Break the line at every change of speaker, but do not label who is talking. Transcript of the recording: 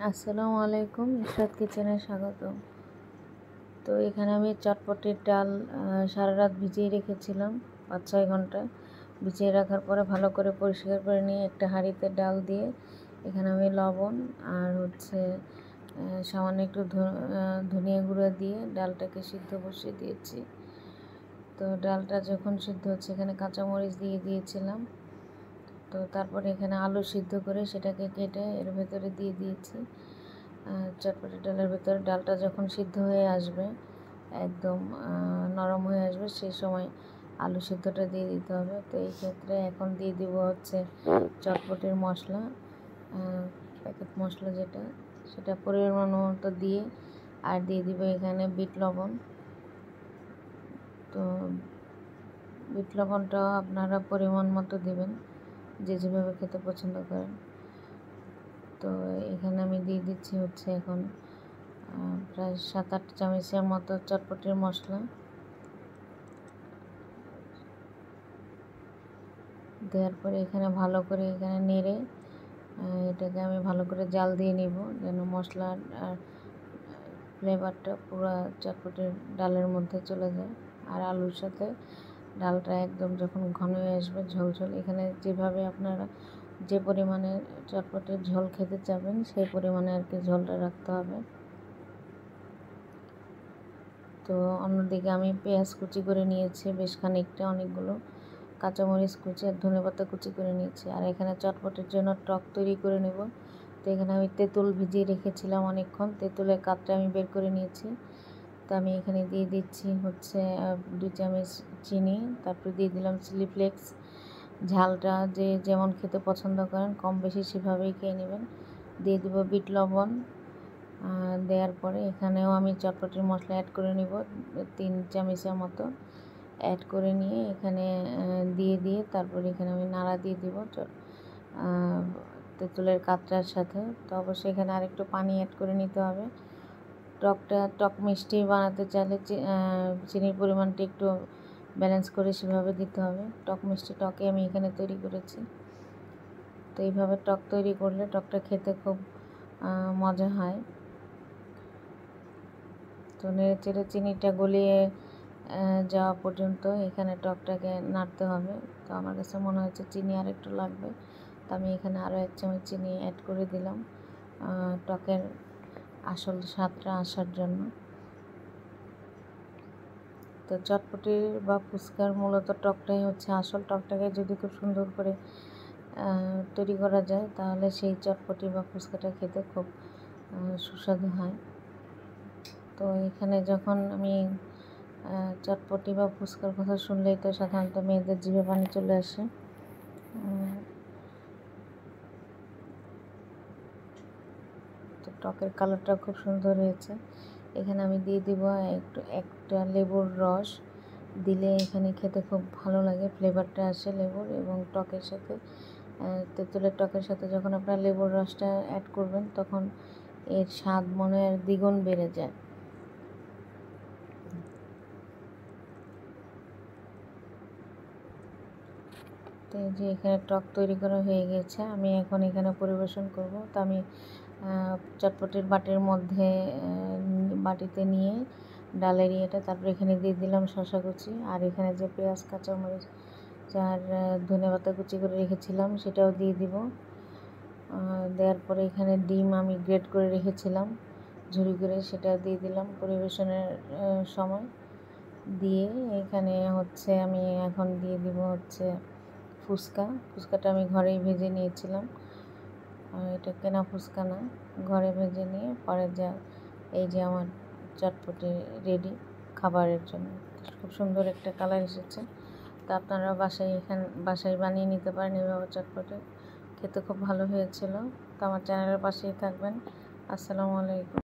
আসসালামু আলাইকুম, ইশরাত কিচেনে স্বাগত। তো এখানে আমি চটপটির ডাল সারা রাত ভিজিয়ে রেখেছিলাম, 5-6 ঘন্টা ভিজিয়ে রাখার পরে ভালো করে পরিষ্কার করে নিয়ে একটা হাঁড়িতে ডাল দিয়ে এখানে আমি লবণ আর সামান্য একটু ধনিয়া গুঁড়ো দিয়ে ডালটাকে সিদ্ধ বসিয়ে দিয়েছি। তো ডালটা যখন সিদ্ধ হচ্ছে এখানে কাঁচামরিচ দিয়ে দিয়েছিলাম। তো তারপরে এখানে আলু সিদ্ধ করে সেটাকে কেটে এর ভেতরে দিয়ে দিয়েছি। চটপটি ডালের ভেতরে ডালটা যখন সিদ্ধ হয়ে আসবে, একদম নরম হয়ে আসবে, সেই সময় আলু সিদ্ধটা দিয়ে দিতে হবে। তো এই ক্ষেত্রে এখন দিয়ে দিব চটপটির মশলা, প্যাকেট মশলা সেটা পরিমাণ মতো দিয়ে, আর দিয়ে দিব এখানে বিট লবণ। তো বিট লবণটাও আপনারা পরিমাণ মতো দেবেন, যে যেভাবে খেতে পছন্দ করেন। তো এখানে আমি দিয়ে দিচ্ছি এখন প্রায় 7-8 চামচের মতো চটপটির মশলা। দেওয়ার পরে এখানে ভালো করে নেড়ে এটাকে আমি ভালো করে জাল দিয়ে নিব, যেন মশলার আর ফ্লেভারটা পুরো চটপটির ডালের মধ্যে চলে যায়। আর আলুর সাথে ডালটা একদম যখন ঘন হয়ে আসবে, ঝোলঝোল, এখানে যেভাবে আপনারা যে পরিমাণে চটপটির ঝোল খেতে চাবেন সেই পরিমাণে আর কি ঝোলটা রাখতে হবে। তো অন্যদিকে আমি পেঁয়াজ কুচি করে নিয়েছি বেশ খানিকটা, অনেকগুলো কাঁচামরিচ কুচি আর ধনেপাতা কুচি করে নিয়েছি। আর এখানে চটপটির জন্য টক তৈরি করে নেব। তো এখানে আমি তেঁতুল ভিজিয়ে রেখেছিলাম অনেকক্ষণ, তেঁতুলের কাপটা আমি বের করে নিয়েছি। তো আমি এখানে দিয়ে দিচ্ছি 2 চামচ চিনি, তারপর দিয়ে দিলাম চিলি ফ্লেক্স। ঝালটা যে যেমন খেতে পছন্দ করেন কম বেশি সেভাবেই খেয়ে নেবেন। দিয়ে দেবো বিট লবণ। দেওয়ার পরে এখানেও আমি চটপটির মশলা অ্যাড করে নিব 3 চামচের মতো। অ্যাড করে নিয়ে এখানে দিয়ে তারপরে এখানে আমি নাড়া দিয়ে দিব তেঁতুলের কাতরার সাথে। তো অবশ্যই এখানে আরেকটু পানি অ্যাড করে নিতে হবে। টক মিষ্টি বানাতে চাইলে চিনির পরিমাণটা একটু ব্যালেন্স করে সেভাবে দিতে হবে। টক মিষ্টি টকে আমি এখানে তৈরি করেছি। তো এইভাবে টক তৈরি করলে টকটা খেতে খুব মজা হয়। তো নেড়ে চেড়ে চিনিটা গলিয়ে যাওয়া পর্যন্ত এখানে টকটাকে নাড়তে হবে। তো আমার কাছে মনে হচ্ছে চিনি আর একটু লাগবে, তো আমি এখানে আরও 1 চামচ চিনি অ্যাড করে দিলাম টকের আসল স্বাদটা আসার জন্য। তো চটপটি বা ফুচকার মূলত টকটাই হচ্ছে আসল। টকটাকে যদি খুব সুন্দর করে তৈরি করা যায় তাহলে সেই চটপটি বা ফুচকাটা খেতে খুব সুস্বাদু হয়। তো এখানে যখন আমি চটপটি বা ফুচকার কথা শুনলেই তো সাধারণত মেয়েদের জিভে পানি চলে আসে। তো টকের কালারটা খুব সুন্দর হয়েছে। এখানে আমি দিয়ে দিব একটা লেবুর রস। দিলে এখানে খেতে খুব ভালো লাগে, ফ্লেভারটা আসে লেবুর এবং টকের সাথে। তেঁতুলের টকের সাথে যখন আপনারা লেবুর রসটা অ্যাড করবেন তখন এর স্বাদ মনে হয় দ্বিগুণ বেড়ে যায়। তো এই যে এখানে টক তৈরি করা হয়ে গেছে, আমি এখন এখানে পরিবেশন করব। তো আমি চটপটির বাটিতে নিয়ে ডালের ইয়েটা, তারপরে এখানে দিয়ে দিলাম শসা কুচি, আর এখানে যে পেঁয়াজ কাঁচামরিচ আর ধনেপাতা কুচি করে রেখেছিলাম সেটাও দিয়ে দিব। দেওয়ার পরে এখানে ডিম আমি গ্রেট করে রেখেছিলাম ঝুরি করে, সেটাও দিয়ে দিলাম পরিবেশনের সময়। দিয়ে এখানে আমি এখন দিয়ে দিব ফুচকাটা আমি ঘরেই ভেজে নিয়েছিলাম। এটা কেনা ফুচকা না, ঘরে ভেজে নিয়ে পরে এই যে আমার চটপটি রেডি খাবারের জন্য। খুব সুন্দর একটা কালার এসেছে। তো আপনারা বাসায় বানিয়ে নিতে পারেন এভাবে চটপটি, খেতে খুব ভালো হয়েছিল। তো আমার চ্যানেলের পাশেই থাকবেন। আসসালামু আলাইকুম।